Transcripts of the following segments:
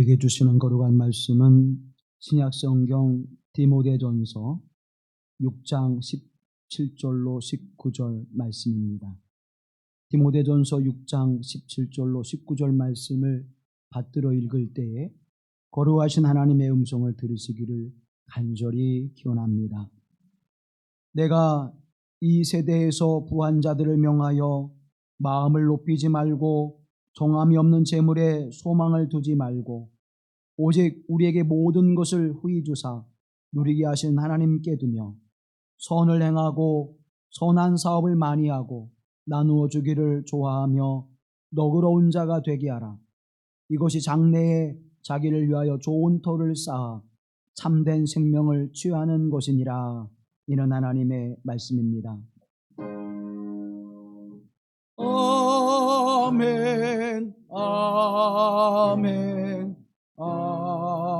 우리에게 주시는 거룩한 말씀은 신약성경 디모데전서 6장 17절로 19절 말씀입니다. 디모데전서 6장 17절로 19절 말씀을 받들어 읽을 때에 거룩하신 하나님의 음성을 들으시기를 간절히 기원합니다. 내가 이 세대에서 부한 자들을 명하여 마음을 높이지 말고 정함이 없는 재물에 소망을 두지 말고 오직 우리에게 모든 것을 후히 주사 누리게 하신 하나님께 두며 선을 행하고 선한 사업을 많이 하고 나누어 주기를 좋아하며 너그러운 자가 되게 하라. 이것이 장래에 자기를 위하여 좋은 터를 쌓아 참된 생명을 취하는 것이니라. 이는 하나님의 말씀입니다. 아멘, 아멘, 아멘.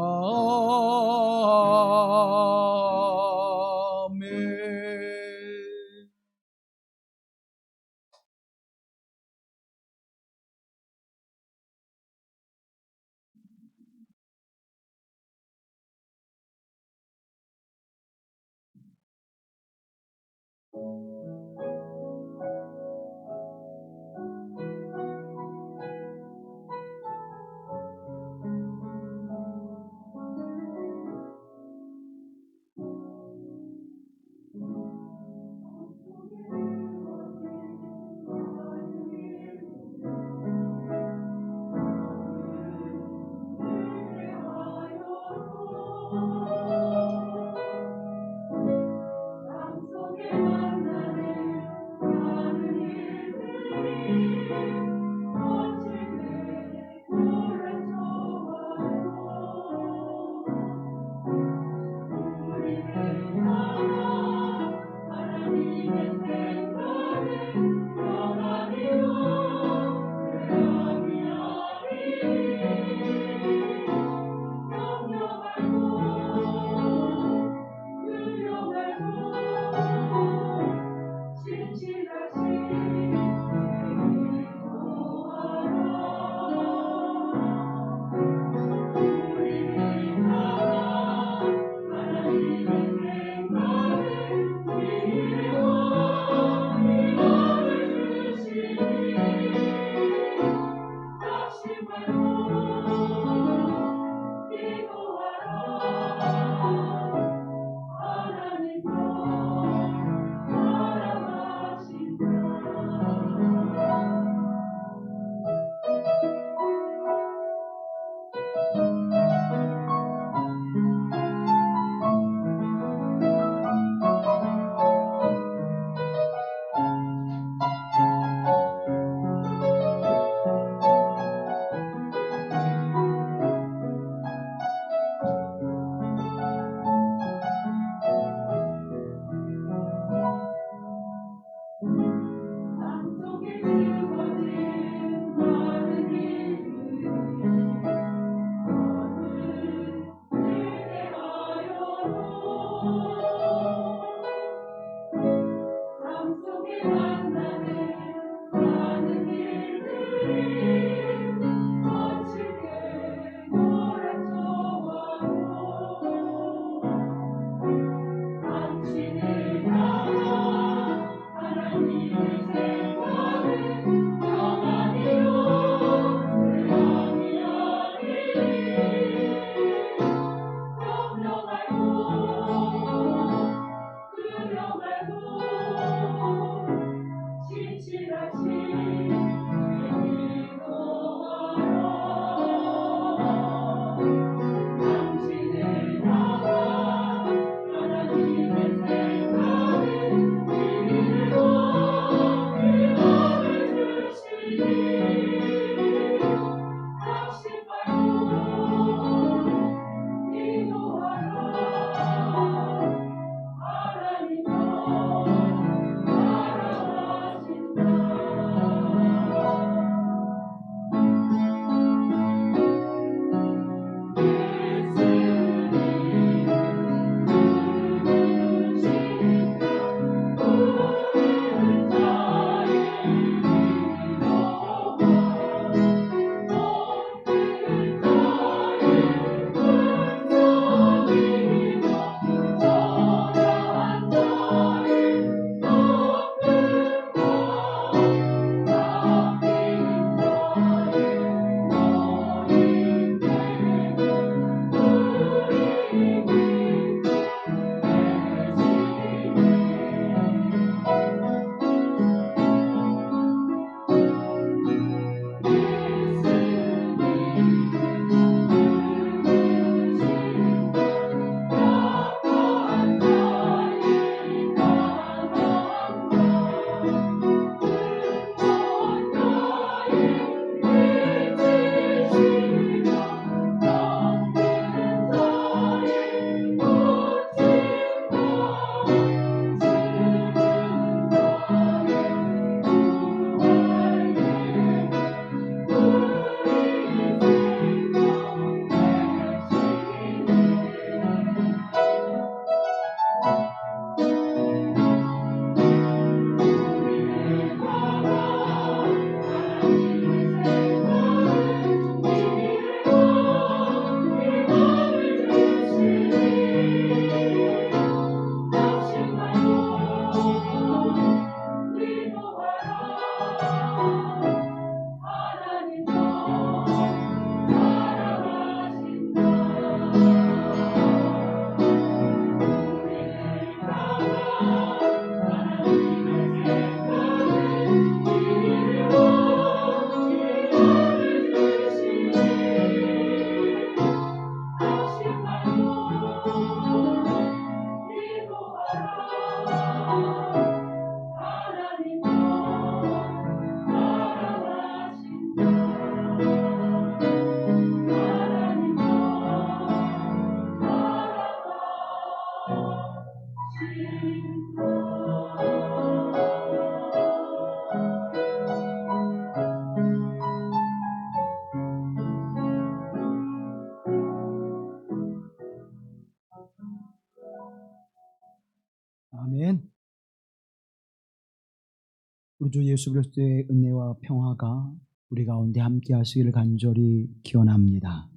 우리 주 예수 그리스도의 은혜와 평화가 우리 가운데 함께 하시기를 간절히 기원합니다.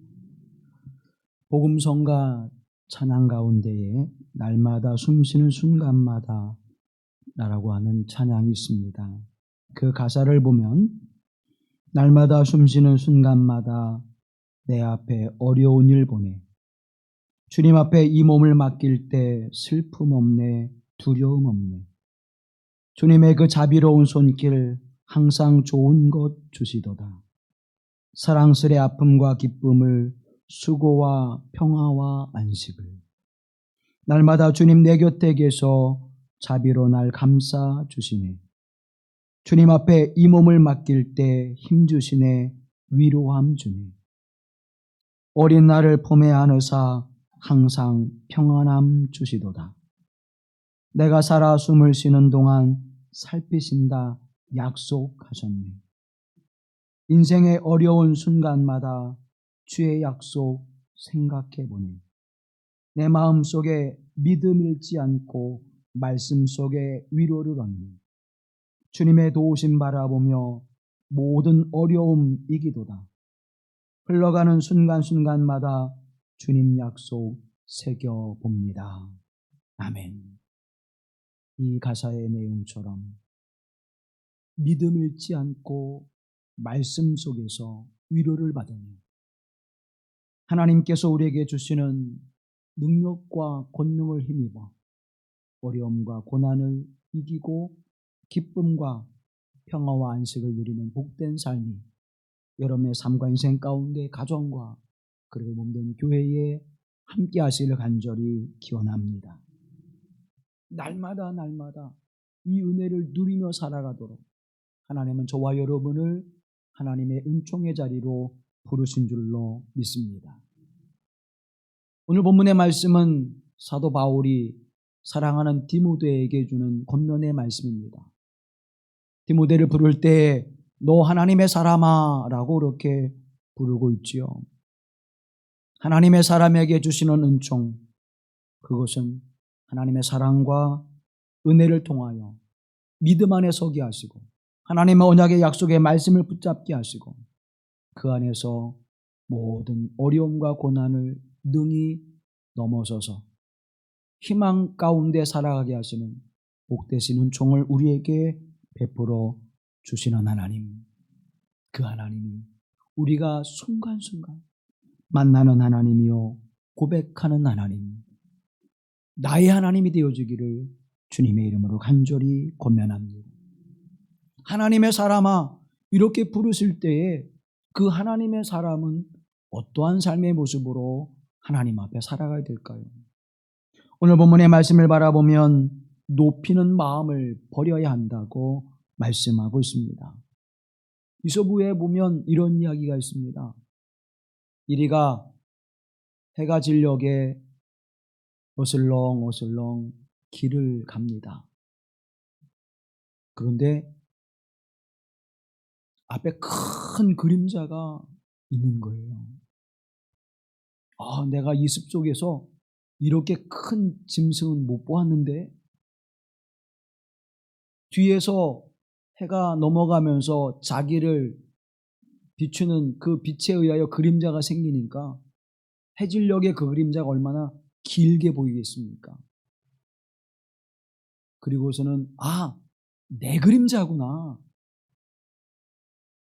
복음성가 찬양 가운데에 날마다 숨쉬는 순간마다 라고 하는 찬양이 있습니다. 그 가사를 보면 날마다 숨쉬는 순간마다 내 앞에 어려운 일 보내 주님 앞에 이 몸을 맡길 때 슬픔 없네 두려움 없네 주님의 그 자비로운 손길 항상 좋은 것 주시도다. 사랑스레 아픔과 기쁨을 수고와 평화와 안식을 날마다 주님 내 곁에 계셔 자비로 날 감싸 주시네. 주님 앞에 이 몸을 맡길 때 힘주시네 위로함 주네. 어린 날을 품에 안으사 항상 평안함 주시도다. 내가 살아 숨을 쉬는 동안 살피신다 약속하셨네. 인생의 어려운 순간마다 주의 약속 생각해보네. 내 마음속에 믿음 잃지 않고 말씀 속에 위로를 얻네. 주님의 도우심 바라보며 모든 어려움 이기도다. 흘러가는 순간순간마다 주님 약속 새겨봅니다. 아멘. 이 가사의 내용처럼 믿음 잃지 않고 말씀 속에서 위로를 받으며 하나님께서 우리에게 주시는 능력과 권능을 힘입어 어려움과 고난을 이기고 기쁨과 평화와 안식을 누리는 복된 삶이 여러분의 삶과 인생 가운데 가정과 그리고 몸된 교회에 함께 하시기를 간절히 기원합니다. 날마다 이 은혜를 누리며 살아가도록 하나님은 저와 여러분을 하나님의 은총의 자리로 부르신 줄로 믿습니다. 오늘 본문의 말씀은 사도 바울이 사랑하는 디모데에게 주는 권면의 말씀입니다. 디모데를 부를 때 너 하나님의 사람아 라고 그렇게 부르고 있지요. 하나님의 사람에게 주시는 은총, 그것은 하나님의 사랑과 은혜를 통하여 믿음 안에 서게 하시고 하나님의 언약의 약속의 말씀을 붙잡게 하시고 그 안에서 모든 어려움과 고난을 능히 넘어서서 희망 가운데 살아가게 하시는 복되신 은총을 우리에게 베풀어 주시는 하나님, 그 하나님이 우리가 순간순간 만나는 하나님이요 고백하는 하나님, 나의 하나님이 되어주기를 주님의 이름으로 간절히 권면합니다. 하나님의 사람아 이렇게 부르실 때에 그 하나님의 사람은 어떠한 삶의 모습으로 하나님 앞에 살아가야 될까요? 오늘 본문의 말씀을 바라보면 높이는 마음을 버려야 한다고 말씀하고 있습니다. 이서부에 보면 이런 이야기가 있습니다. 이리가 해가 질녘에 어슬렁어슬렁 길을 갑니다. 그런데 앞에 큰 그림자가 있는 거예요. 내가 이 숲속에서 이렇게 큰 짐승은 못 보았는데 뒤에서 해가 넘어가면서 자기를 비추는 그 빛에 의하여 그림자가 생기니까 해질녘의 그 그림자가 얼마나 길게 보이겠습니까? 그리고서는 내 그림자구나.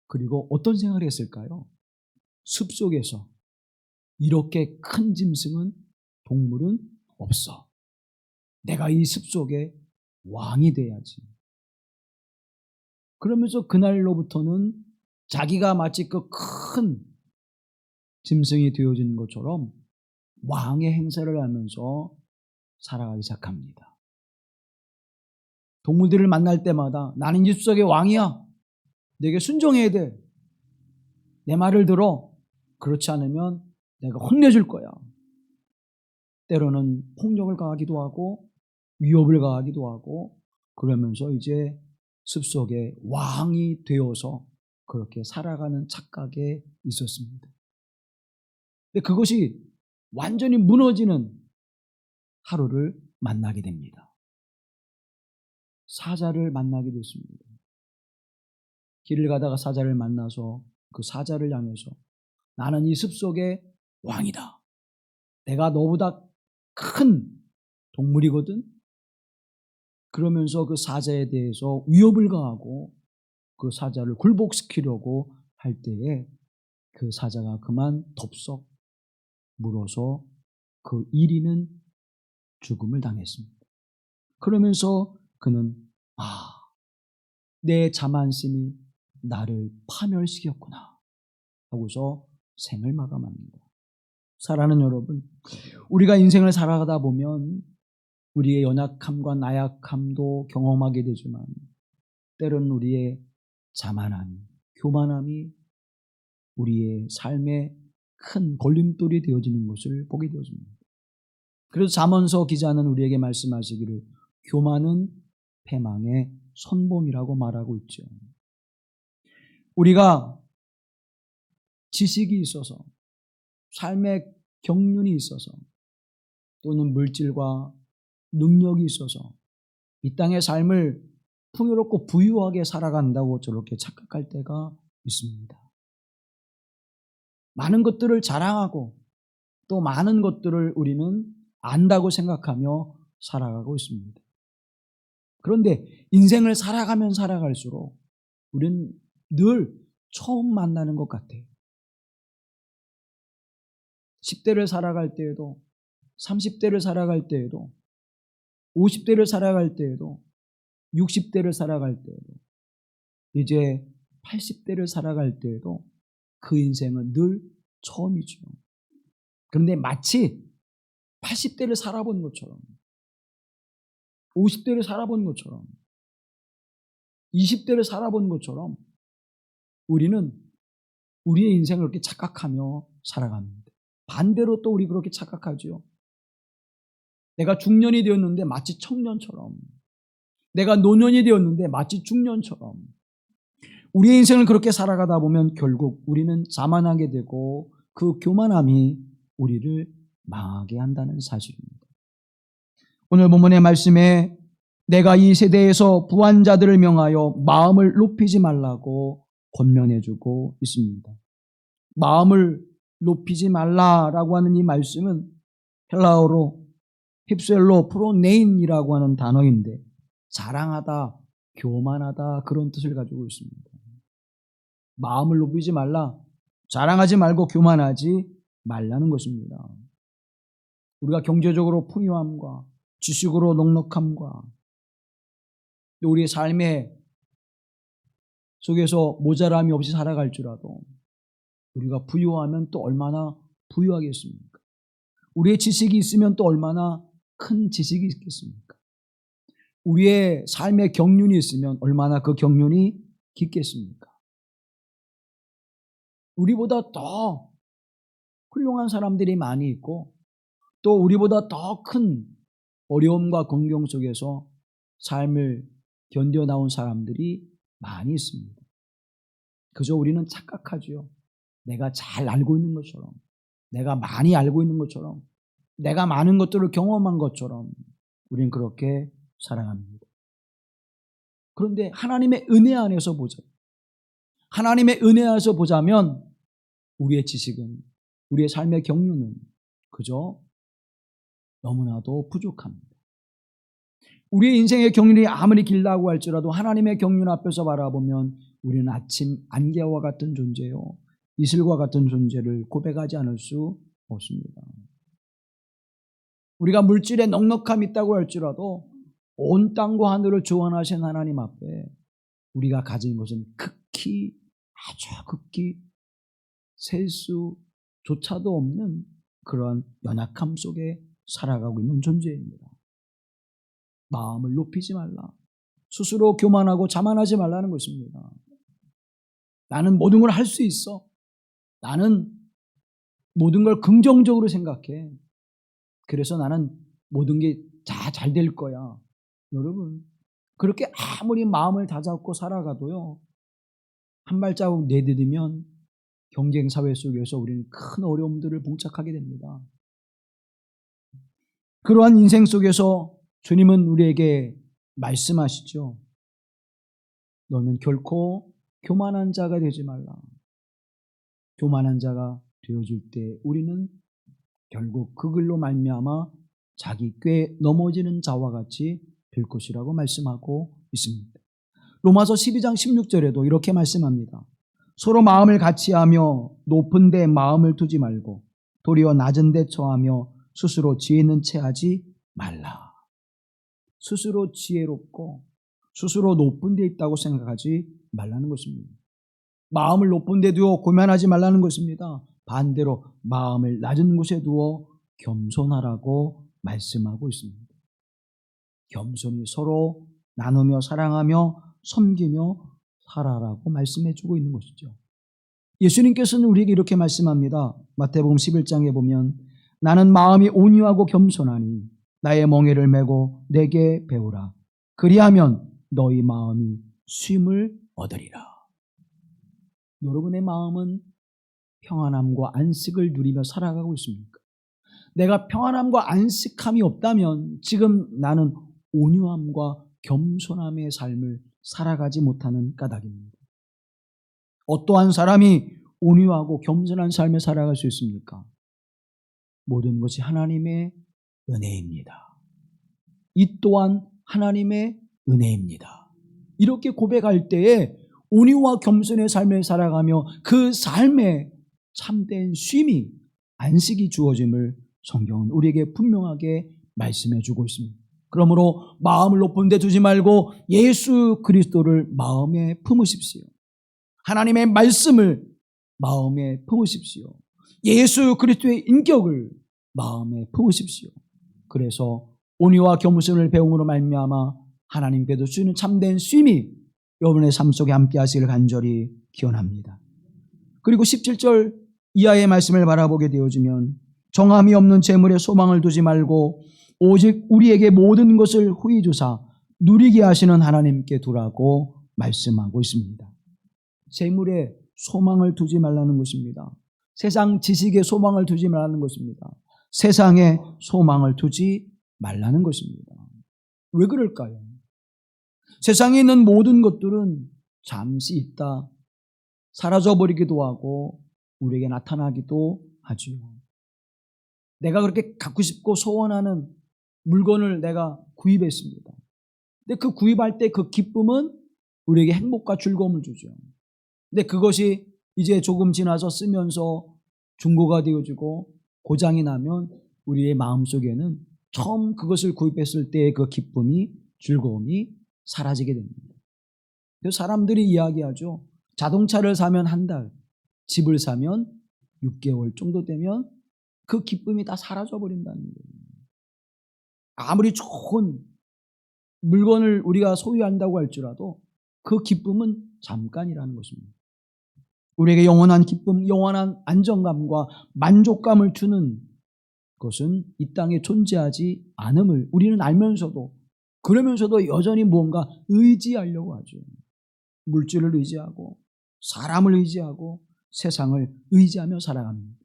그리고 어떤 생각을 했을까요? 숲속에서 이렇게 큰 짐승은 동물은 없어. 내가 이 숲속에 왕이 돼야지. 그러면서 그날로부터는 자기가 마치 그 큰 짐승이 되어진 것처럼 왕의 행세를 하면서 살아가기 시작합니다. 동물들을 만날 때마다 나는 이 숲속의 왕이야. 내게 순종해야 돼. 내 말을 들어. 그렇지 않으면 내가 혼내줄 거야. 때로는 폭력을 가하기도 하고 위협을 가하기도 하고 그러면서 이제 숲속의 왕이 되어서 그렇게 살아가는 착각에 있었습니다. 근데 그것이 완전히 무너지는 하루를 만나게 됩니다. 사자를 만나게 됐습니다. 길을 가다가 사자를 만나서 그 사자를 향해서 나는 이 숲속의 왕이다. 내가 너보다 큰 동물이거든. 그러면서 그 사자에 대해서 위협을 가하고 그 사자를 굴복시키려고 할 때에 그 사자가 그만 덥석 물어서 그 1인은 죽음을 당했습니다. 그러면서 그는 내 자만심이 나를 파멸시켰구나 하고서 생을 마감합니다. 사랑하는 여러분, 우리가 인생을 살아가다 보면 우리의 연약함과 나약함도 경험하게 되지만 때로는 우리의 자만함, 교만함이 우리의 삶에 큰 걸림돌이 되어지는 것을 보게 되어집니다. 그래서 잠언서 기자는 우리에게 말씀하시기를 교만은 패망의 선봉이라고 말하고 있죠. 우리가 지식이 있어서 삶의 경륜이 있어서 또는 물질과 능력이 있어서 이 땅의 삶을 풍요롭고 부유하게 살아간다고 저렇게 착각할 때가 있습니다. 많은 것들을 자랑하고 또 많은 것들을 우리는 안다고 생각하며 살아가고 있습니다. 그런데 인생을 살아가면 살아갈수록 우리는 늘 처음 만나는 것 같아요. 10대를 살아갈 때에도 30대를 살아갈 때에도 50대를 살아갈 때에도 60대를 살아갈 때에도 이제 80대를 살아갈 때에도 그 인생은 늘 처음이죠. 그런데 마치 80대를 살아본 것처럼 50대를 살아본 것처럼 20대를 살아본 것처럼 우리는 우리의 인생을 그렇게 착각하며 살아갑니다. 반대로 또 우리 그렇게 착각하죠. 내가 중년이 되었는데 마치 청년처럼, 내가 노년이 되었는데 마치 중년처럼 우리의 인생을 그렇게 살아가다 보면 결국 우리는 자만하게 되고 그 교만함이 우리를 망하게 한다는 사실입니다. 오늘 본문의 말씀에 내가 이 세대에서 부한 자들을 명하여 마음을 높이지 말라고 권면해주고 있습니다. 마음을 높이지 말라라고 하는 이 말씀은 헬라어로 힙셀로 프로네인이라고 하는 단어인데 자랑하다, 교만하다 그런 뜻을 가지고 있습니다. 마음을 높이지 말라, 자랑하지 말고 교만하지 말라는 것입니다. 우리가 경제적으로 풍요함과 지식으로 넉넉함과 우리의 삶의 속에서 모자람이 없이 살아갈지라도 우리가 부유하면 또 얼마나 부유하겠습니까? 우리의 지식이 있으면 또 얼마나 큰 지식이 있겠습니까? 우리의 삶의 경륜이 있으면 얼마나 그 경륜이 깊겠습니까? 우리보다 더 훌륭한 사람들이 많이 있고 또 우리보다 더 큰 어려움과 공경 속에서 삶을 견뎌나온 사람들이 많이 있습니다. 그저 우리는 착각하죠. 내가 잘 알고 있는 것처럼, 내가 많이 알고 있는 것처럼, 내가 많은 것들을 경험한 것처럼 우리는 그렇게 살아갑니다. 그런데 하나님의 은혜 안에서 보자. 하나님의 은혜 안에서 보자면 우리의 지식은, 우리의 삶의 경륜은 그저 너무나도 부족합니다. 우리의 인생의 경륜이 아무리 길다고 할지라도 하나님의 경륜 앞에서 바라보면 우리는 아침 안개와 같은 존재요, 이슬과 같은 존재를 고백하지 않을 수 없습니다. 우리가 물질에 넉넉함이 있다고 할지라도 온 땅과 하늘을 주관하신 하나님 앞에 우리가 가진 것은 극히, 아주 극히 셀 수조차도 없는 그러한 연약함 속에 살아가고 있는 존재입니다. 마음을 높이지 말라. 스스로 교만하고 자만하지 말라는 것입니다. 나는 모든 걸 할 수 있어. 나는 모든 걸 긍정적으로 생각해. 그래서 나는 모든 게 다 잘 될 거야. 여러분, 그렇게 아무리 마음을 다잡고 살아가도요, 한 발자국 내디디면 경쟁사회 속에서 우리는 큰 어려움들을 봉착하게 됩니다. 그러한 인생 속에서 주님은 우리에게 말씀하시죠. 너는 결코 교만한 자가 되지 말라. 교만한 자가 되어줄 때 우리는 결국 그 글로 말미암아 자기 꾀 넘어지는 자와 같이 될 것이라고 말씀하고 있습니다. 로마서 12장 16절에도 이렇게 말씀합니다. 서로 마음을 같이하며 높은 데 마음을 두지 말고 도리어 낮은 데 처하며 스스로 지혜 있는 채 하지 말라. 스스로 지혜롭고 스스로 높은 데 있다고 생각하지 말라는 것입니다. 마음을 높은 데 두어 고만하지 말라는 것입니다. 반대로 마음을 낮은 곳에 두어 겸손하라고 말씀하고 있습니다. 겸손히 서로 나누며 사랑하며 섬기며 살아라고 말씀해 주고 있는 것이죠. 예수님께서는 우리에게 이렇게 말씀합니다. 마태복음 11장에 보면 나는 마음이 온유하고 겸손하니 나의 멍에를 메고 내게 배우라. 그리하면 너희 마음이 쉼을 얻으리라. 여러분의 마음은 평안함과 안식을 누리며 살아가고 있습니까? 내가 평안함과 안식함이 없다면 지금 나는 온유함과 겸손함의 삶을 살아가지 못하는 까닭입니다. 어떠한 사람이 온유하고 겸손한 삶을 살아갈 수 있습니까? 모든 것이 하나님의 은혜입니다. 이 또한 하나님의 은혜입니다. 이렇게 고백할 때에 온유와 겸손의 삶을 살아가며 그 삶에 참된 쉼이 안식이 주어짐을 성경은 우리에게 분명하게 말씀해 주고 있습니다. 그러므로 마음을 높은 데 두지 말고 예수 그리스도를 마음에 품으십시오. 하나님의 말씀을 마음에 품으십시오. 예수 그리스도의 인격을 마음에 품으십시오. 그래서 온유와 겸손을 배움으로 말미암아 하나님께도 주는 참된 쉼이 여러분의 삶 속에 함께 하시기를 간절히 기원합니다. 그리고 17절 이하의 말씀을 바라보게 되어지면 정함이 없는 재물에 소망을 두지 말고 오직 우리에게 모든 것을 후히 주사 누리게 하시는 하나님께 두라고 말씀하고 있습니다. 재물에 소망을 두지 말라는 것입니다. 세상 지식에 소망을 두지 말라는 것입니다. 세상에 소망을 두지 말라는 것입니다. 왜 그럴까요? 세상에 있는 모든 것들은 잠시 있다 사라져버리기도 하고 우리에게 나타나기도 하지요. 내가 그렇게 갖고 싶고 소원하는 물건을 내가 구입했습니다. 근데 그 구입할 때 그 기쁨은 우리에게 행복과 즐거움을 주죠. 근데 그것이 이제 조금 지나서 쓰면서 중고가 되어지고 고장이 나면 우리의 마음속에는 처음 그것을 구입했을 때의 그 기쁨이 즐거움이 사라지게 됩니다. 그래서 사람들이 이야기하죠. 자동차를 사면 한 달, 집을 사면 6개월 정도 되면 그 기쁨이 다 사라져 버린다는 거예요. 아무리 좋은 물건을 우리가 소유한다고 할지라도 그 기쁨은 잠깐이라는 것입니다. 우리에게 영원한 기쁨, 영원한 안정감과 만족감을 주는 것은 이 땅에 존재하지 않음을 우리는 알면서도 그러면서도 여전히 무언가 의지하려고 하죠. 물질을 의지하고 사람을 의지하고 세상을 의지하며 살아갑니다.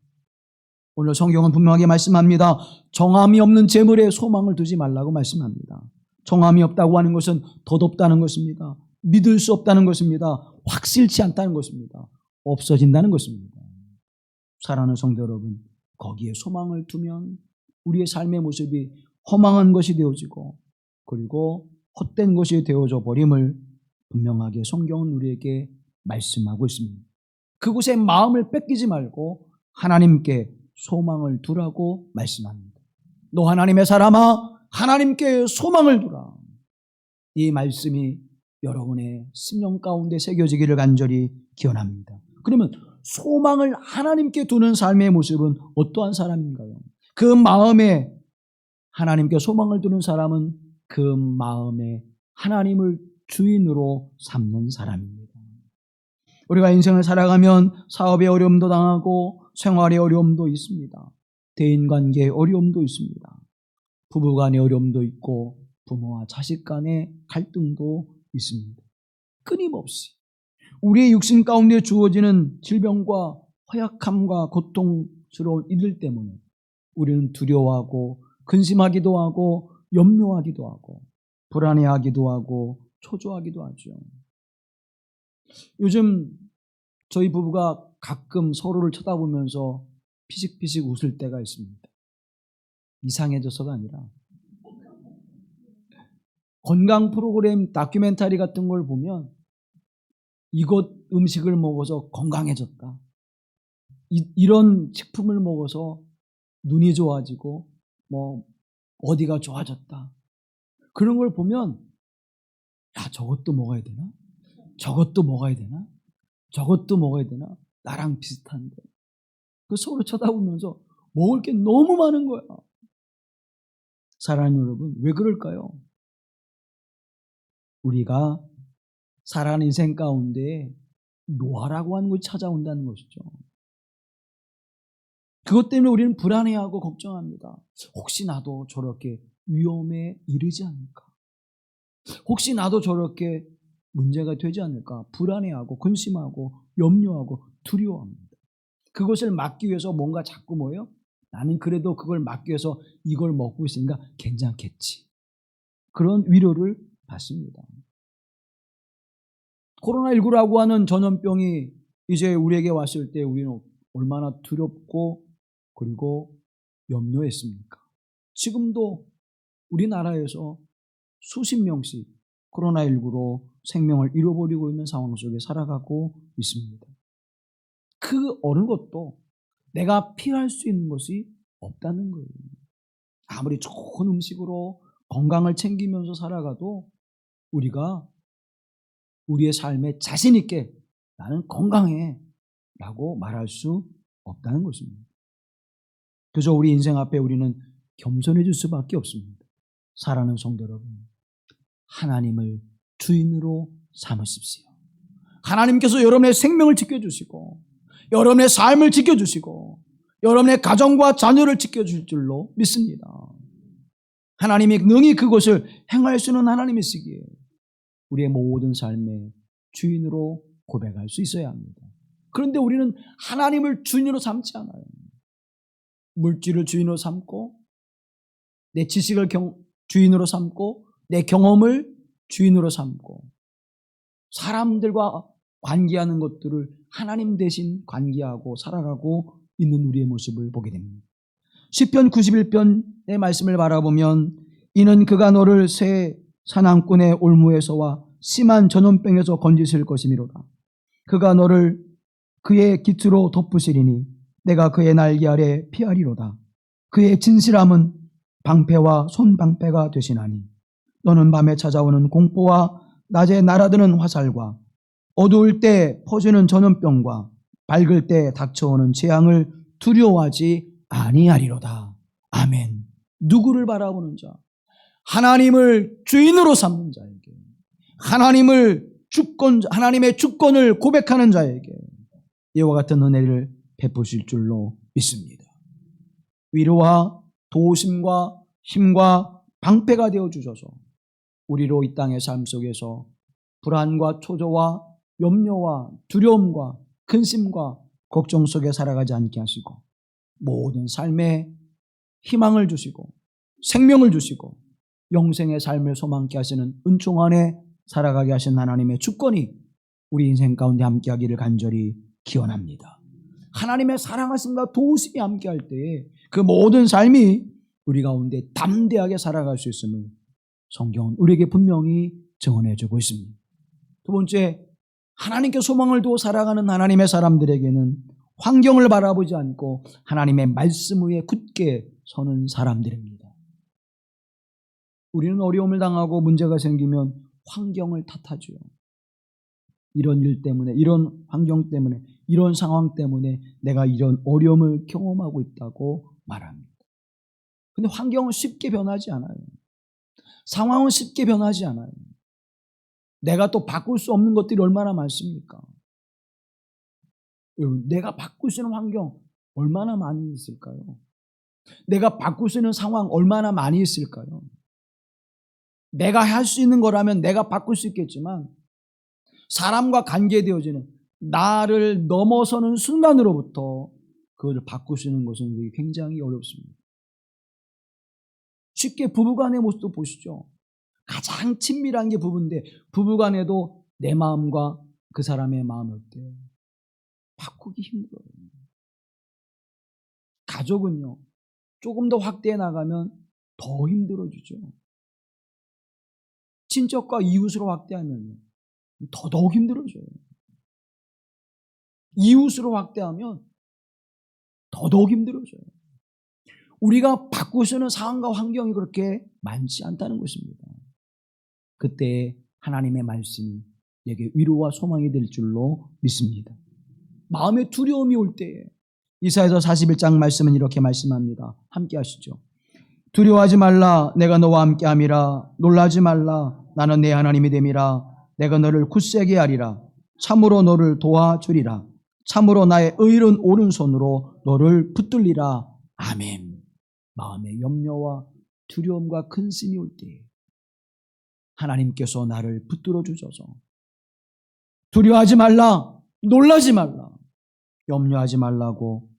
오늘 성경은 분명하게 말씀합니다. 정함이 없는 재물에 소망을 두지 말라고 말씀합니다. 정함이 없다고 하는 것은 덧없다는 것입니다. 믿을 수 없다는 것입니다. 확실치 않다는 것입니다. 없어진다는 것입니다. 사랑하는 성도 여러분, 거기에 소망을 두면 우리의 삶의 모습이 허망한 것이 되어지고 그리고 헛된 것이 되어져 버림을 분명하게 성경은 우리에게 말씀하고 있습니다. 그곳에 마음을 뺏기지 말고 하나님께 소망을 두라고 말씀합니다. 너 하나님의 사람아, 하나님께 소망을 두라. 이 말씀이 여러분의 심령 가운데 새겨지기를 간절히 기원합니다. 그러면 소망을 하나님께 두는 삶의 모습은 어떠한 사람인가요? 그 마음에 하나님께 소망을 두는 사람은 그 마음에 하나님을 주인으로 삼는 사람입니다. 우리가 인생을 살아가면 사업의 어려움도 당하고 생활의 어려움도 있습니다. 대인관계의 어려움도 있습니다. 부부간의 어려움도 있고 부모와 자식 간의 갈등도 있습니다. 끊임없이 우리의 육신 가운데 주어지는 질병과 허약함과 고통스러운 일들 때문에 우리는 두려워하고 근심하기도 하고 염려하기도 하고 불안해하기도 하고 초조하기도 하죠. 요즘 저희 부부가 가끔 서로를 쳐다보면서 피식피식 웃을 때가 있습니다. 이상해져서가 아니라 건강 프로그램 다큐멘터리 같은 걸 보면 이것 음식을 먹어서 건강해졌다. 이런 식품을 먹어서 눈이 좋아지고 뭐 어디가 좋아졌다. 그런 걸 보면 야, 저것도 먹어야 되나? 저것도 먹어야 되나? 저것도 먹어야 되나? 나랑 비슷한데. 그 서로 쳐다보면서 먹을 게 너무 많은 거야. 사랑하는 여러분, 왜 그럴까요? 우리가 살아가는 인생 가운데 노화라고 하는 것이 찾아온다는 것이죠. 그것 때문에 우리는 불안해하고 걱정합니다. 혹시 나도 저렇게 위험에 이르지 않을까? 혹시 나도 저렇게 문제가 되지 않을까? 불안해하고 근심하고 염려하고 두려워합니다. 그것을 막기 위해서 뭔가 자꾸 뭐예요? 나는 그래도 그걸 막기 위해서 이걸 먹고 있으니까 괜찮겠지. 그런 위로를 받습니다. 코로나19라고 하는 전염병이 이제 우리에게 왔을 때 우리는 얼마나 두렵고 그리고 염려했습니까? 지금도 우리나라에서 수십 명씩 코로나19로 생명을 잃어버리고 있는 상황 속에 살아가고 있습니다. 그 어느 것도 내가 피할 수 있는 것이 없다는 거예요. 아무리 좋은 음식으로 건강을 챙기면서 살아가도 우리가 우리의 삶에 자신 있게 나는 건강해 라고 말할 수 없다는 것입니다. 그저 우리 인생 앞에 우리는 겸손해질 수밖에 없습니다. 사랑하는 성도 여러분, 하나님을 주인으로 삼으십시오. 하나님께서 여러분의 생명을 지켜주시고 여러분의 삶을 지켜주시고 여러분의 가정과 자녀를 지켜줄 줄로 믿습니다. 하나님이 능히 그것을 행할 수 있는 하나님이시기에 우리의 모든 삶의 주인으로 고백할 수 있어야 합니다. 그런데 우리는 하나님을 주인으로 삼지 않아요. 물질을 주인으로 삼고 내 지식을 주인으로 삼고 내 경험을 주인으로 삼고 사람들과 관계하는 것들을 하나님 대신 관계하고 살아가고 있는 우리의 모습을 보게 됩니다. 시편 91편의 말씀을 바라보면 이는 그가 너를 새 사냥꾼의 올무에서와 심한 전염병에서 건지실 것이미로다. 그가 너를 그의 깃으로 덮으시리니 내가 그의 날개 아래 피하리로다. 그의 진실함은 방패와 손방패가 되시나니 너는 밤에 찾아오는 공포와 낮에 날아드는 화살과 어두울 때 퍼지는 전염병과 밝을 때 닥쳐오는 재앙을 두려워하지 아니하리로다. 아멘. 누구를 바라보는 자? 하나님을 주인으로 삼는 자에게, 하나님의 주권을 고백하는 자에게 이와 같은 은혜를 베푸실 줄로 믿습니다. 위로와 도우심과 힘과 방패가 되어 주셔서 우리로 이 땅의 삶 속에서 불안과 초조와 염려와 두려움과 근심과 걱정 속에 살아가지 않게 하시고 모든 삶에 희망을 주시고 생명을 주시고 영생의 삶을 소망케 하시는 은총 안에 살아가게 하신 하나님의 주권이 우리 인생 가운데 함께하기를 간절히 기원합니다. 하나님의 사랑하심과 도우심이 함께할 때에 그 모든 삶이 우리 가운데 담대하게 살아갈 수 있음을 성경은 우리에게 분명히 증언해주고 있습니다. 두 번째, 하나님께 소망을 두고 살아가는 하나님의 사람들에게는 환경을 바라보지 않고 하나님의 말씀 위에 굳게 서는 사람들입니다. 우리는 어려움을 당하고 문제가 생기면 환경을 탓하죠. 이런 일 때문에, 이런 환경 때문에, 이런 상황 때문에 내가 이런 어려움을 경험하고 있다고 말합니다. 근데 환경은 쉽게 변하지 않아요. 상황은 쉽게 변하지 않아요. 내가 또 바꿀 수 없는 것들이 얼마나 많습니까? 내가 바꿀 수 있는 환경 얼마나 많이 있을까요? 내가 바꿀 수 있는 상황 얼마나 많이 있을까요? 내가 할 수 있는 거라면 내가 바꿀 수 있겠지만 사람과 관계되어지는 나를 넘어서는 순간으로부터 그걸 바꿀 수 있는 것은 굉장히 어렵습니다. 쉽게 부부간의 모습도 보시죠. 가장 친밀한 게 부부인데 부부간에도 내 마음과 그 사람의 마음이 어때요? 바꾸기 힘들어요. 가족은요, 조금 더 확대해 나가면 더 힘들어지죠. 친척과 이웃으로 확대하면 더더욱 힘들어져요. 이웃으로 확대하면 더더욱 힘들어져요. 우리가 바꿀 수 있는 상황과 환경이 그렇게 많지 않다는 것입니다. 그때 하나님의 말씀이 내게 위로와 소망이 될 줄로 믿습니다. 마음에 두려움이 올 때에 이사야서 41장 말씀은 이렇게 말씀합니다. 함께 하시죠. 두려워하지 말라. 내가 너와 함께함이라. 놀라지 말라. 나는 내 하나님이 됨이라. 내가 너를 굳세게 하리라. 참으로 너를 도와주리라. 참으로 나의 의로운 오른손으로 너를 붙들리라. 아멘. 마음의 염려와 두려움과 근심이 올 때에 하나님께서 나를 붙들어 주셔서 두려워하지 말라. 놀라지 말라. 염려하지 말라고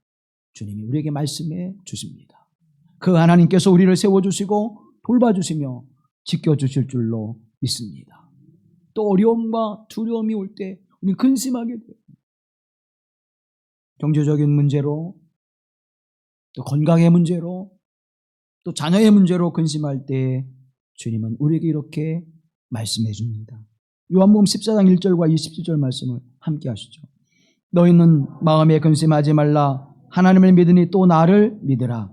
주님이 우리에게 말씀해 주십니다. 그 하나님께서 우리를 세워주시고 돌봐주시며 지켜주실 줄로 믿습니다. 또 어려움과 두려움이 올 때 우리는 근심하게 돼요. 경제적인 문제로, 또 건강의 문제로, 또 자녀의 문제로 근심할 때 주님은 우리에게 이렇게 말씀해 줍니다. 요한복음 14장 1절과 27절 말씀을 함께 하시죠. 너희는 마음에 근심하지 말라. 하나님을 믿으니 또 나를 믿으라.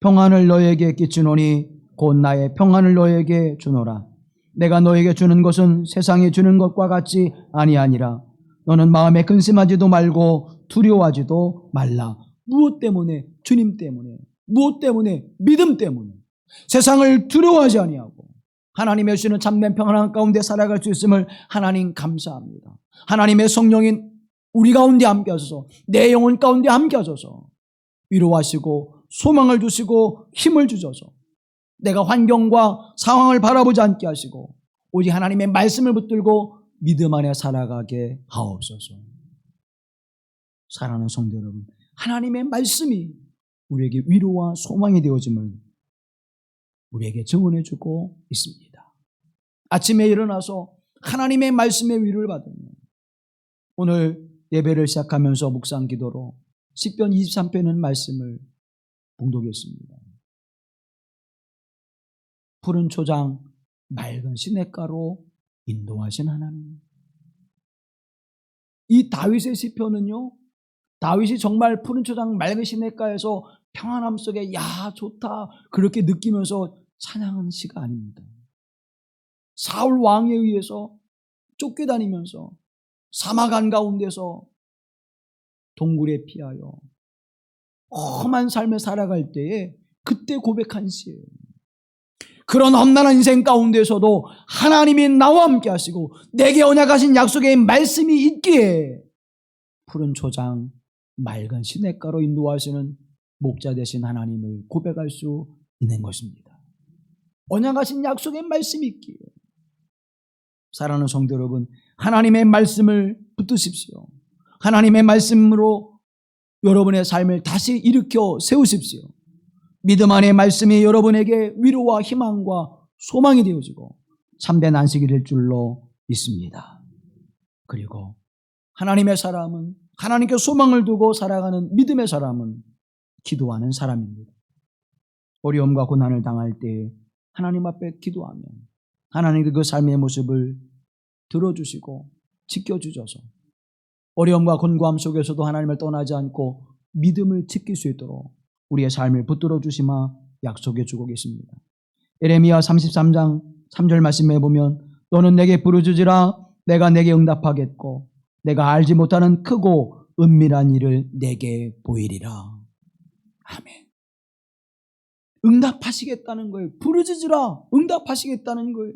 평안을 너에게 끼치노니 곧 나의 평안을 너에게 주노라. 내가 너에게 주는 것은 세상에 주는 것과 같지 아니하니라. 너는 마음에 근심하지도 말고 두려워하지도 말라. 무엇 때문에? 주님 때문에. 무엇 때문에? 믿음 때문에. 세상을 두려워하지 아니하고 하나님의 주시는 참된 평안 가운데 살아갈 수 있음을 하나님 감사합니다. 하나님의 성령인 우리 가운데 함께 하셔서 내 영혼 가운데 함께 하셔서 위로하시고 소망을 주시고 힘을 주셔서 내가 환경과 상황을 바라보지 않게 하시고 오직 하나님의 말씀을 붙들고 믿음 안에 살아가게 하옵소서. 사랑하는 성도 여러분, 하나님의 말씀이 우리에게 위로와 소망이 되어짐을 우리에게 증언해주고 있습니다. 아침에 일어나서 하나님의 말씀의 위로를 받으며 오늘 예배를 시작하면서 묵상 기도로 시편 23편의 말씀을 봉독했습니다. 푸른 초장 맑은 시냇가로 인도하신 하나님. 이 다윗의 시편은요, 다윗이 정말 푸른 초장 맑은 시냇가에서 평안함 속에 야 좋다 그렇게 느끼면서 찬양한 시가 아닙니다. 사울 왕에 의해서 쫓겨다니면서 사막 한가운데서 동굴에 피하여 험한 삶을 살아갈 때에 그때 고백한 시예요. 그런 험난한 인생 가운데서도 하나님이 나와 함께 하시고 내게 언약하신 약속의 말씀이 있기에 푸른 초장 맑은 시냇가로 인도하시는 목자 되신 하나님을 고백할 수 있는 것입니다. 언약하신 약속의 말씀이 있기에 사랑하는 성도 여러분, 하나님의 말씀을 붙드십시오. 하나님의 말씀으로 여러분의 삶을 다시 일으켜 세우십시오. 믿음 안의 말씀이 여러분에게 위로와 희망과 소망이 되어지고 참된 안식이 될 줄로 믿습니다. 그리고 하나님의 사람은, 하나님께 소망을 두고 살아가는 믿음의 사람은 기도하는 사람입니다. 어려움과 고난을 당할 때 하나님 앞에 기도하면 하나님께 그 삶의 모습을 들어주시고 지켜주셔서 어려움과 곤고함 속에서도 하나님을 떠나지 않고 믿음을 지킬 수 있도록 우리의 삶을 붙들어 주시마 약속해 주고 계십니다. 에레미야 33장 3절 말씀에 보면 너는 내게 부르짖으라 내가 내게 응답하겠고 내가 알지 못하는 크고 은밀한 일을 내게 보이리라. 아멘. 응답하시겠다는 거예요. 부르짖으라 응답하시겠다는 거예요.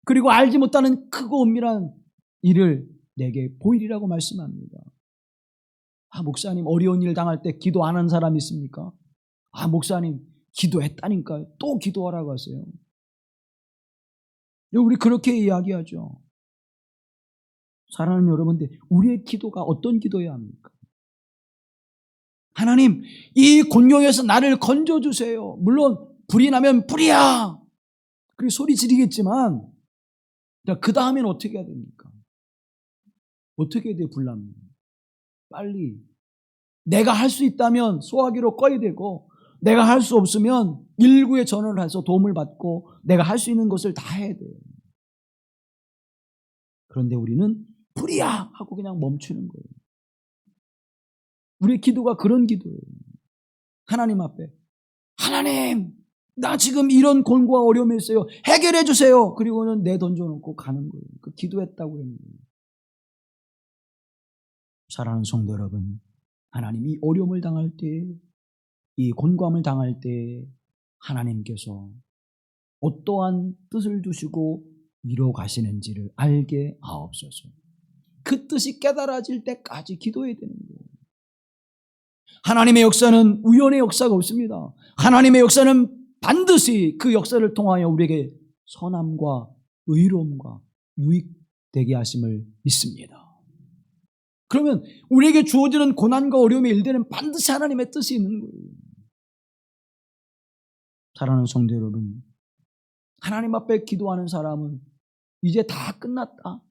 그리고 알지 못하는 크고 은밀한 일을 내게 보이리라고 말씀합니다. 목사님 어려운 일 당할 때 기도 안 하는 사람 있습니까? 목사님 기도했다니까요. 또 기도하라고 하세요. 우리 그렇게 이야기하죠. 사랑하는 여러분들, 우리의 기도가 어떤 기도여야 합니까? 하나님, 이 곤경에서 나를 건져주세요. 물론 불이 나면 불이야! 그렇게 소리 지르겠지만 그 다음엔 어떻게 해야 됩니까? 어떻게 해야 돼, 불나면? 빨리. 내가 할 수 있다면 소화기로 꺼야 되고, 내가 할 수 없으면 119에 전화를 해서 도움을 받고, 내가 할 수 있는 것을 다 해야 돼요. 그런데 우리는 불이야! 하고 그냥 멈추는 거예요. 우리의 기도가 그런 기도예요. 하나님 앞에, 하나님, 나 지금 이런 곤고와 어려움이 있어요. 해결해 주세요. 그리고는 내 던져놓고 가는 거예요. 그 기도했다고 했는 거예요. 사랑하는 성도 여러분, 하나님이 어려움을 당할 때, 이 곤고함을 당할 때 하나님께서 어떠한 뜻을 두시고 이루어 가시는지를 알게 하옵소서. 그 뜻이 깨달아질 때까지 기도해야 되는 거예요. 하나님의 역사는 우연의 역사가 없습니다. 하나님의 역사는 반드시 그 역사를 통하여 우리에게 선함과 의로움과 유익되게 하심을 믿습니다. 그러면 우리에게 주어지는 고난과 어려움의 일들은 반드시 하나님의 뜻이 있는 거예요. 사랑하는 성도 여러분, 하나님 앞에 기도하는 사람은 이제 다 끝났다,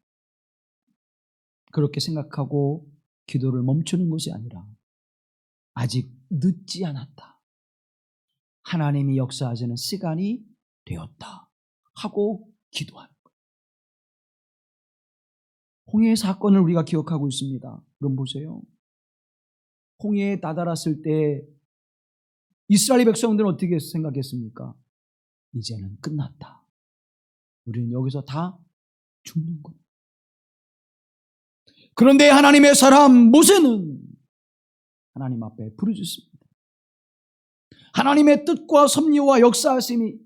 그렇게 생각하고 기도를 멈추는 것이 아니라 아직 늦지 않았다, 하나님이 역사하시는 시간이 되었다 하고 기도하는 거예요. 홍해의 사건을 우리가 기억하고 있습니다. 그럼 보세요. 홍해에 다다랐을 때 이스라엘 백성들은 어떻게 생각했습니까? 이제는 끝났다. 우리는 여기서 다 죽는 거예요. 그런데 하나님의 사람 모세는 하나님 앞에 부르짖습니다. 하나님의 뜻과 섭리와 역사하심이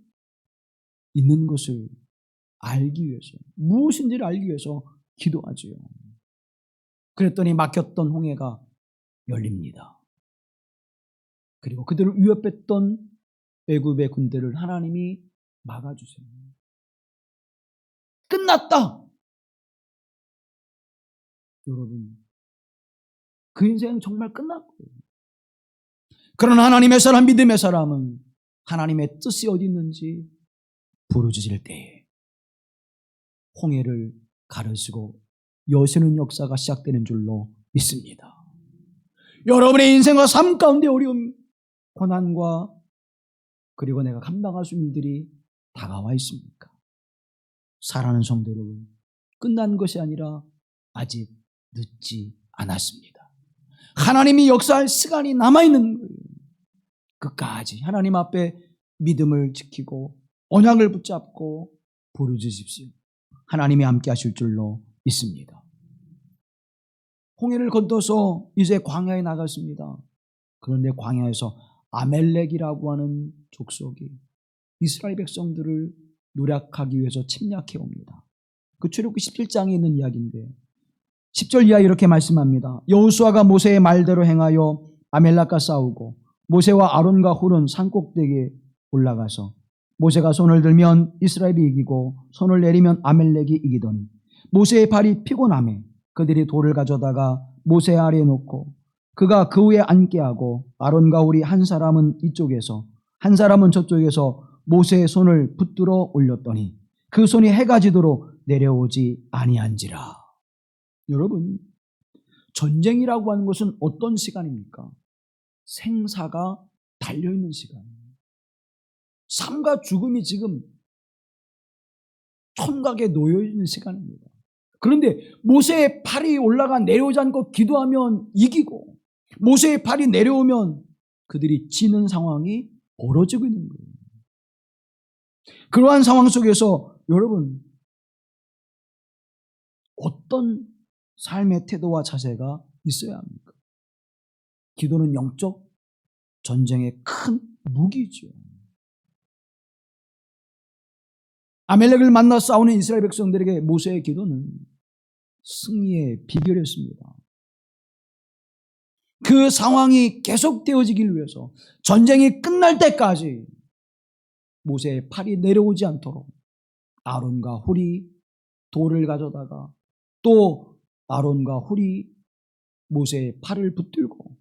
있는 것을 알기 위해서, 무엇인지를 알기 위해서 기도하지요. 그랬더니 막혔던 홍해가 열립니다. 그리고 그들을 위협했던 애굽의 군대를 하나님이 막아주세요. 끝났다! 여러분, 그 인생 정말 끝났고요. 그러나 하나님의 사람, 믿음의 사람은 하나님의 뜻이 어디 있는지 부르짖을 때에 홍해를 가르시고 여시는 역사가 시작되는 줄로 믿습니다. 여러분의 인생과 삶 가운데 어려움, 고난과 그리고 내가 감당할 수 있는 일들이 다가와 있습니까? 사랑하는 성도 여러분, 끝난 것이 아니라 아직 늦지 않았습니다. 하나님이 역사할 시간이 남아있는 거예요. 끝까지 하나님 앞에 믿음을 지키고 언약을 붙잡고 부르짖으십시오. 하나님이 함께 하실 줄로 믿습니다. 홍해를 건너서 이제 광야에 나갔습니다. 그런데 광야에서 아멜렉이라고 하는 족속이 이스라엘 백성들을 노략하기 위해서 침략해 옵니다. 그 출애굽기 17장에 있는 이야기인데 10절 이하 이렇게 말씀합니다. 여호수아가 모세의 말대로 행하여 아멜렉과 싸우고 모세와 아론과 훌은 산꼭대기에 올라가서 모세가 손을 들면 이스라엘이 이기고 손을 내리면 아멜렉이 이기더니 모세의 발이 피곤하매 그들이 돌을 가져다가 모세 아래에 놓고 그가 그 위에 앉게 하고 아론과 훌이 한 사람은 이쪽에서 한 사람은 저쪽에서 모세의 손을 붙들어 올렸더니 그 손이 해가 지도록 내려오지 아니한지라. 여러분, 전쟁이라고 하는 것은 어떤 시간입니까? 생사가 달려있는 시간이에요. 삶과 죽음이 지금 총각에 놓여있는 시간입니다. 그런데 모세의 팔이 올라가 내려오지 않고 기도하면 이기고 모세의 팔이 내려오면 그들이 지는 상황이 벌어지고 있는 거예요. 그러한 상황 속에서 여러분, 어떤 삶의 태도와 자세가 있어야 합니까? 기도는 영적 전쟁의 큰 무기죠. 아멜렉을 만나 싸우는 이스라엘 백성들에게 모세의 기도는 승리의 비결이었습니다. 그 상황이 계속되어지길 위해서 전쟁이 끝날 때까지 모세의 팔이 내려오지 않도록 아론과 훌이 돌을 가져다가 또 아론과 훌이 모세의 팔을 붙들고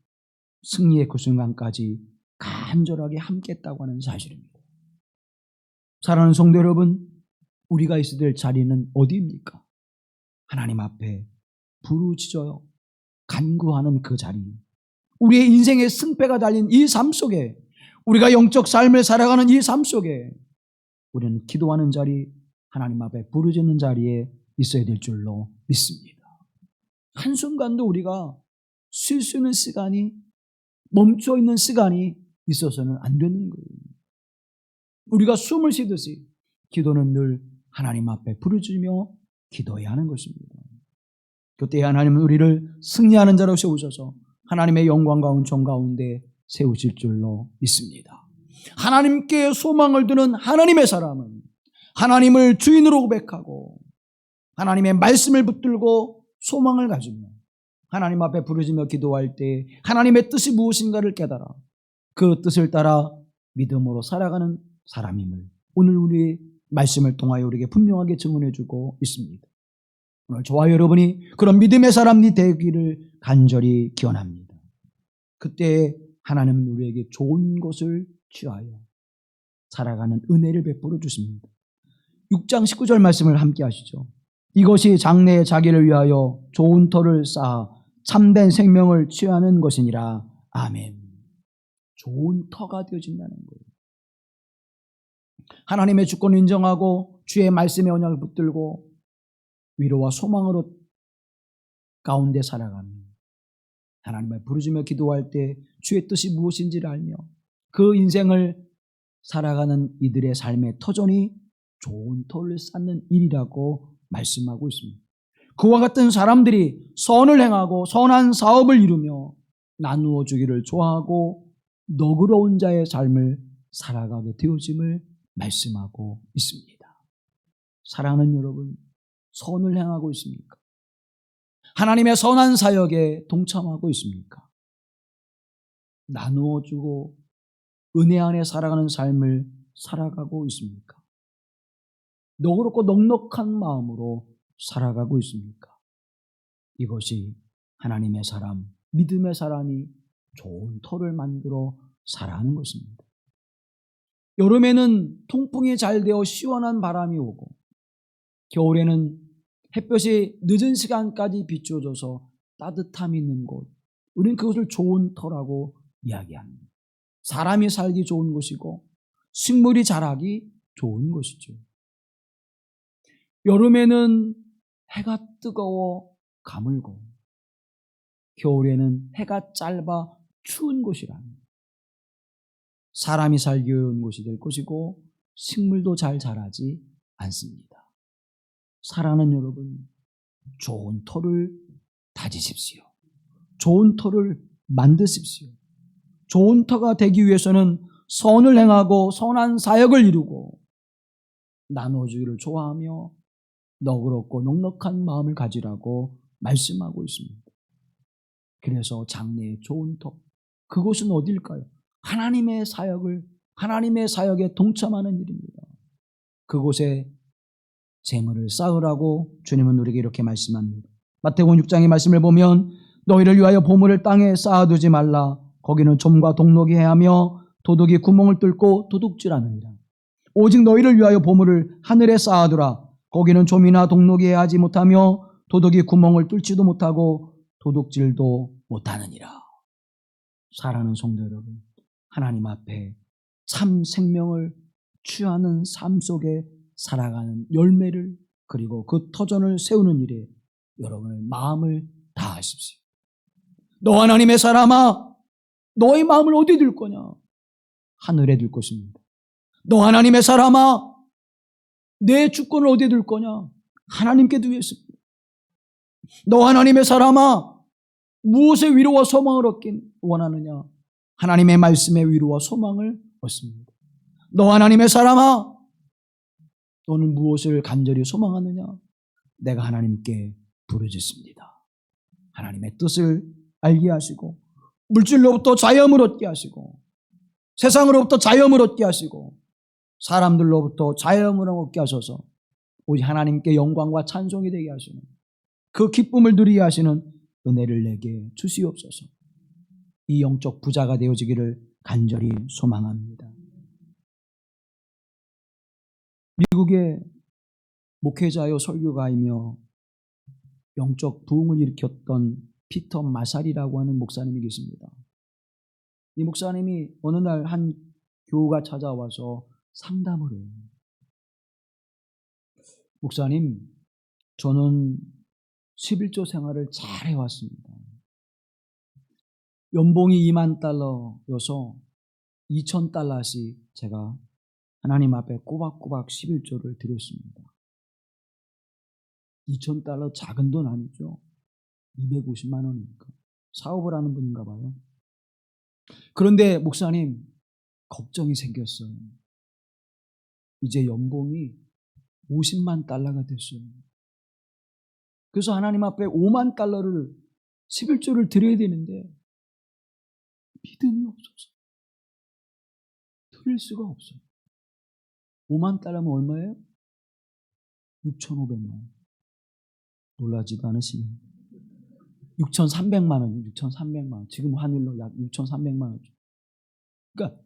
승리의 그 순간까지 간절하게 함께했다고 하는 사실입니다. 사랑하는 성도 여러분, 우리가 있어야 될 자리는 어디입니까? 하나님 앞에 부르짖어요. 간구하는 그 자리, 우리의 인생의 승패가 달린 이 삶 속에, 우리가 영적 삶을 살아가는 이 삶 속에 우리는 기도하는 자리, 하나님 앞에 부르짖는 자리에 있어야 될 줄로 믿습니다. 한순간도 우리가 쉴 수 있는 시간이, 멈춰 있는 시간이 있어서는 안 되는 거예요. 우리가 숨을 쉬듯이 기도는 늘 하나님 앞에 부르짖으며 기도해야 하는 것입니다. 그때 하나님은 우리를 승리하는 자로 세우셔서 하나님의 영광과 은총 가운데 세우실 줄로 믿습니다. 하나님께 소망을 두는 하나님의 사람은 하나님을 주인으로 고백하고 하나님의 말씀을 붙들고 소망을 가지며 하나님 앞에 부르짖며 기도할 때 하나님의 뜻이 무엇인가를 깨달아 그 뜻을 따라 믿음으로 살아가는 사람임을 오늘 우리 말씀을 통하여 우리에게 분명하게 증언해 주고 있습니다. 오늘 저와 여러분이 그런 믿음의 사람이 되기를 간절히 기원합니다. 그때 하나님은 우리에게 좋은 것을 취하여 살아가는 은혜를 베풀어 주십니다. 6장 19절 말씀을 함께 하시죠. 이것이 장래에 자기를 위하여 좋은 터를 쌓아 참된 생명을 취하는 것이니라. 아멘. 좋은 터가 되어진다는 거예요. 하나님의 주권을 인정하고 주의 말씀의 언약을 붙들고 위로와 소망으로 가운데 살아가며 하나님을 부르짖며 기도할 때 주의 뜻이 무엇인지를 알며 그 인생을 살아가는 이들의 삶의 터전이 좋은 터를 쌓는 일이라고 말씀하고 있습니다. 그와 같은 사람들이 선을 행하고 선한 사업을 이루며 나누어 주기를 좋아하고 너그러운 자의 삶을 살아가게 되어짐을 말씀하고 있습니다. 사랑하는 여러분, 선을 행하고 있습니까? 하나님의 선한 사역에 동참하고 있습니까? 나누어 주고 은혜 안에 살아가는 삶을 살아가고 있습니까? 너그럽고 넉넉한 마음으로 살아가고 있습니까? 이것이 하나님의 사람, 믿음의 사람이 좋은 터를 만들어 살아가는 것입니다. 여름에는 통풍이 잘 되어 시원한 바람이 오고 겨울에는 햇볕이 늦은 시간까지 비춰줘서 따뜻함이 있는 곳, 우리는 그것을 좋은 터라고 이야기합니다. 사람이 살기 좋은 곳이고 식물이 자라기 좋은 곳이죠. 여름에는 해가 뜨거워 가물고 겨울에는 해가 짧아 추운 곳이랍니다. 사람이 살기 어려운 곳이 될 것이고 식물도 잘 자라지 않습니다. 사랑하는 여러분, 좋은 터를 다지십시오. 좋은 터를 만드십시오. 좋은 터가 되기 위해서는 선을 행하고 선한 사역을 이루고 나눠주기를 좋아하며 너그럽고 넉넉한 마음을 가지라고 말씀하고 있습니다. 그래서 장래의 좋은 터, 그곳은 어딜까요? 하나님의 사역에 동참하는 일입니다. 그곳에 재물을 쌓으라고 주님은 우리에게 이렇게 말씀합니다. 마태복음 6장의 말씀을 보면 너희를 위하여 보물을 땅에 쌓아두지 말라. 거기는 좀과 동록이 해하며 도둑이 구멍을 뚫고 도둑질하느니라. 오직 너희를 위하여 보물을 하늘에 쌓아두라. 거기는 좀이나 동록이 해하지 못하며 도둑이 구멍을 뚫지도 못하고 도둑질도 못하느니라. 사랑하는 성도 여러분, 하나님 앞에 참 생명을 취하는 삶 속에 살아가는 열매를 그리고 그 터전을 세우는 일에 여러분의 마음을 다하십시오. 너 하나님의 사람아, 너의 마음을 어디 둘 거냐? 하늘에 둘 것입니다. 너 하나님의 사람아, 내 주권을 어디에 둘 거냐? 하나님께 두겠습니다. 너 하나님의 사람아, 무엇의 위로와 소망을 얻긴 원하느냐? 하나님의 말씀의 위로와 소망을 얻습니다. 너 하나님의 사람아, 너는 무엇을 간절히 소망하느냐? 내가 하나님께 부르짖습니다. 하나님의 뜻을 알게 하시고 물질로부터 자유함을 얻게 하시고 세상으로부터 자유함을 얻게 하시고 사람들로부터 자유함을 얻게 하셔서 오직 하나님께 영광과 찬송이 되게 하시는 그 기쁨을 누리게 하시는 은혜를 내게 주시옵소서. 이 영적 부자가 되어지기를 간절히 소망합니다. 미국의 목회자요 설교가이며 영적 부흥을 일으켰던 피터 마샬이라고 하는 목사님이 계십니다. 이 목사님이 어느 날 한 교우가 찾아와서 상담을 해요. 목사님, 저는 11조 생활을 잘 해왔습니다. 연봉이 2만 달러여서 2,000달러씩 제가 하나님 앞에 꼬박꼬박 11조를 드렸습니다. 2,000달러 작은 돈 아니죠? 250만 원이니까. 사업을 하는 분인가 봐요. 그런데 목사님, 걱정이 생겼어요. 이제 연봉이 50만 달러가 됐어요. 그래서 하나님 앞에 5만 달러를 11조를 드려야 되는데 믿음이 없어서 드릴 수가 없어요. 5만 달러면 얼마예요? 6,500만 원. 놀라지도 않으시니 6,300만 원, 6,300만 원. 지금 환율로 약 6,300만 원. 그러니까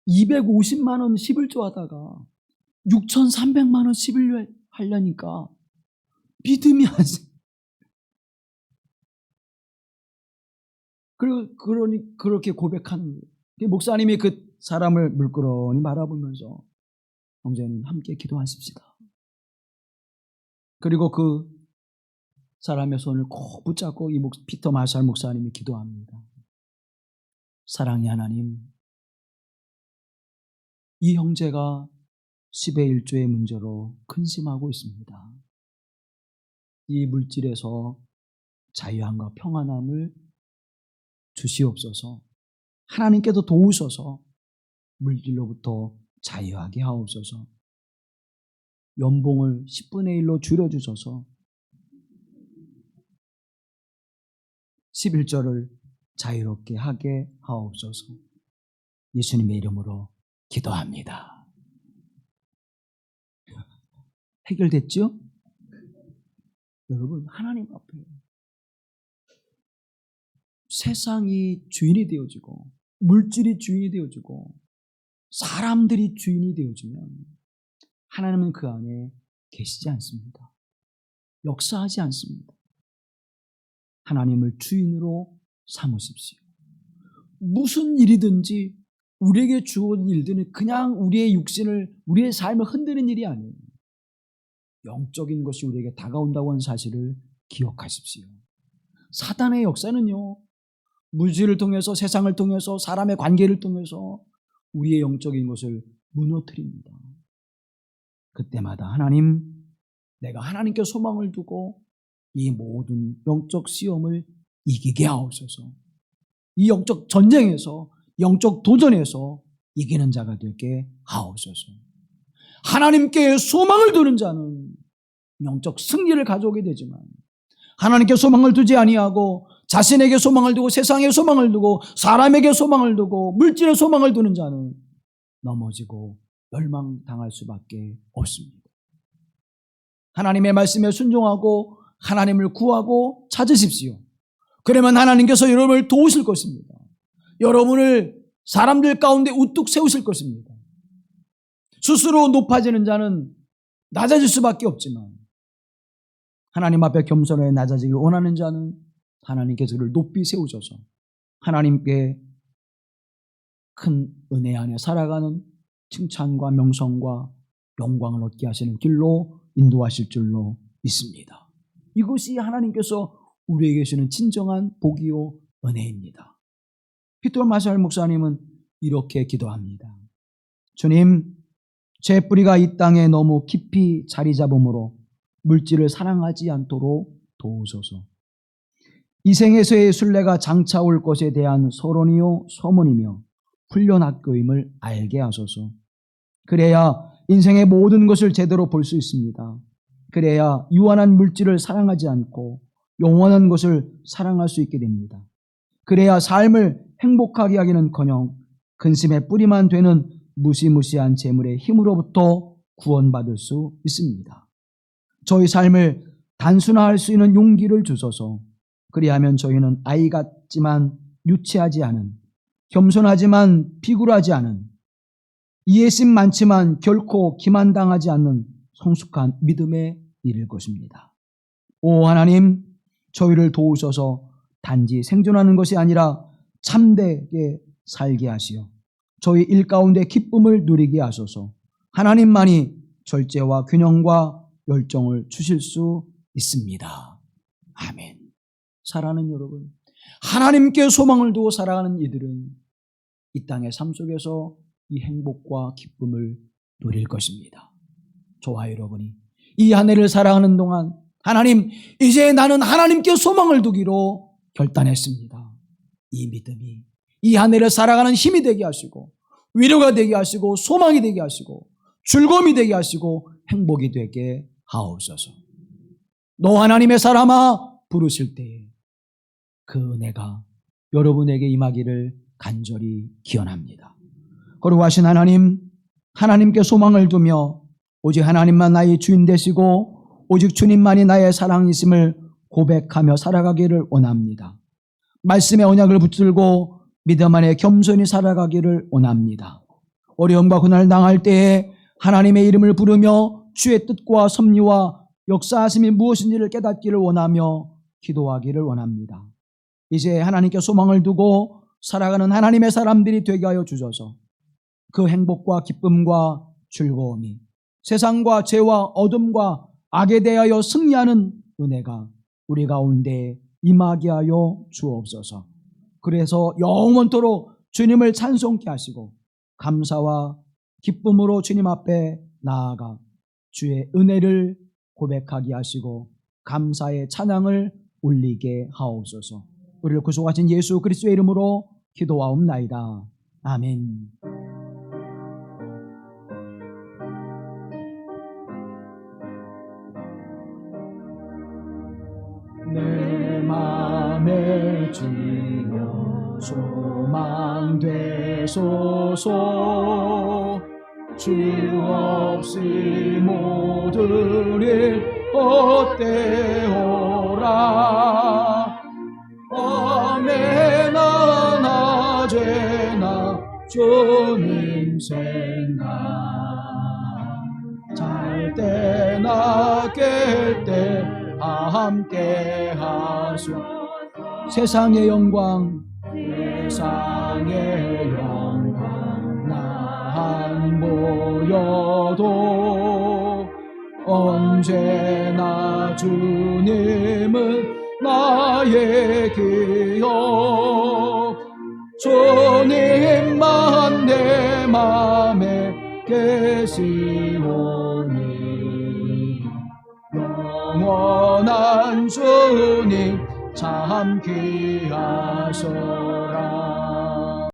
250만 원 11조 하다가 6,300만 원 11조 하려니까 믿음이 안 돼. 그러니 그렇게 고백하는 거예요. 목사님이 그 사람을 물끄러니 바라보면서 형제님 함께 기도하십시다. 그리고 그 사람의 손을 꼭 붙잡고 이 피터 마샬 목사님이 기도합니다. 사랑의 하나님, 이 형제가 10의 1조의 문제로 근심하고 있습니다. 이 물질에서 자유함과 평안함을 주시옵소서. 하나님께서 도우셔서 물질로부터 자유하게 하옵소서. 연봉을 10분의 1로 줄여주셔서 11조를 자유롭게 하게 하옵소서. 예수님의 이름으로 기도합니다. 해결됐죠? 여러분, 하나님 앞에 세상이 주인이 되어지고 물질이 주인이 되어지고 사람들이 주인이 되어지면 하나님은 그 안에 계시지 않습니다. 역사하지 않습니다. 하나님을 주인으로 삼으십시오. 무슨 일이든지 우리에게 주어진 일들은 그냥 우리의 육신을, 우리의 삶을 흔드는 일이 아니에요. 영적인 것이 우리에게 다가온다고 하는 사실을 기억하십시오. 사단의 역사는요, 물질을 통해서, 세상을 통해서, 사람의 관계를 통해서 우리의 영적인 것을 무너뜨립니다. 그때마다 하나님, 내가 하나님께 소망을 두고 이 모든 영적 시험을 이기게 하옵소서. 이 영적 전쟁에서, 영적 도전에서 이기는 자가 되게 하옵소서. 하나님께 소망을 두는 자는 영적 승리를 가져오게 되지만, 하나님께 소망을 두지 아니하고 자신에게 소망을 두고 세상에 소망을 두고 사람에게 소망을 두고 물질에 소망을 두는 자는 넘어지고 멸망당할 수밖에 없습니다. 하나님의 말씀에 순종하고 하나님을 구하고 찾으십시오. 그러면 하나님께서 여러분을 도우실 것입니다. 여러분을 사람들 가운데 우뚝 세우실 것입니다. 스스로 높아지는 자는 낮아질 수밖에 없지만 하나님 앞에 겸손하게 낮아지길 원하는 자는 하나님께서 그를 높이 세우셔서 하나님께 큰 은혜 안에 살아가는 칭찬과 명성과 영광을 얻게 하시는 길로 인도하실 줄로 믿습니다. 이것이 하나님께서 우리에게 주시는 진정한 복이요 은혜입니다. 피터 마샬 목사님은 이렇게 기도합니다. 주님, 제 뿌리가 이 땅에 너무 깊이 자리 잡음으로 물질을 사랑하지 않도록 도우소서. 이 생에서의 순례가 장차 올 것에 대한 서론이요 소문이며 훈련학교임을 알게 하소서. 그래야 인생의 모든 것을 제대로 볼 수 있습니다. 그래야 유한한 물질을 사랑하지 않고 영원한 것을 사랑할 수 있게 됩니다. 그래야 삶을 행복하게 하기는커녕 근심의 뿌리만 되는 무시무시한 재물의 힘으로부터 구원받을 수 있습니다. 저희 삶을 단순화할 수 있는 용기를 주소서. 그리하면 저희는 아이 같지만 유치하지 않은, 겸손하지만 비굴하지 않은, 이해심 많지만 결코 기만당하지 않는 성숙한 믿음에 이를 것입니다. 오 하나님, 저희를 도우셔서 단지 생존하는 것이 아니라 참되게 살게 하시어 저희 일 가운데 기쁨을 누리게 하소서. 하나님만이 절제와 균형과 열정을 주실 수 있습니다. 아멘. 사랑하는 여러분, 하나님께 소망을 두고 살아가는 이들은 이 땅의 삶 속에서 이 행복과 기쁨을 누릴 것입니다. 저와 여러분이 이 한 해를 살아가는 동안 하나님, 이제 나는 하나님께 소망을 두기로 결단했습니다. 이 믿음이 이 한 해를 살아가는 힘이 되게 하시고 위로가 되게 하시고 소망이 되게 하시고 즐거움이 되게 하시고 행복이 되게 하옵소서. 너 하나님의 사람아 부르실 때에 그 은혜가 여러분에게 임하기를 간절히 기원합니다. 거룩하신 하나님, 하나님께 소망을 두며 오직 하나님만 나의 주인 되시고 오직 주님만이 나의 사랑이심을 고백하며 살아가기를 원합니다. 말씀의 언약을 붙들고 믿음 안에 겸손히 살아가기를 원합니다. 어려움과 고난을 당할 때에 하나님의 이름을 부르며 주의 뜻과 섭리와 역사하심이 무엇인지를 깨닫기를 원하며 기도하기를 원합니다. 이제 하나님께 소망을 두고 살아가는 하나님의 사람들이 되게 하여 주셔서 그 행복과 기쁨과 즐거움이 세상과 죄와 어둠과 악에 대하여 승리하는 은혜가 우리 가운데 임하게 하여 주옵소서. 그래서 영원토록 주님을 찬송케 하시고 감사와 기쁨으로 주님 앞에 나아가 주의 은혜를 고백하게 하시고 감사의 찬양을 올리게 하옵소서. 우리를 구속하신 예수 그리스도의 이름으로 기도하옵나이다. 아멘. 내 맘에 주여 소망 되소서. 주 없이 모든 일 헛되오라. 밤에나 낮에나 주님 생각, 잘 때나 깰 때 함께 하소. 세상의 영광, 세상의 영광 나 안 보여도 언제나 주님은 나의 기억. 주님만 내 맘에 계시오니 영원한 주님 참 귀하소라.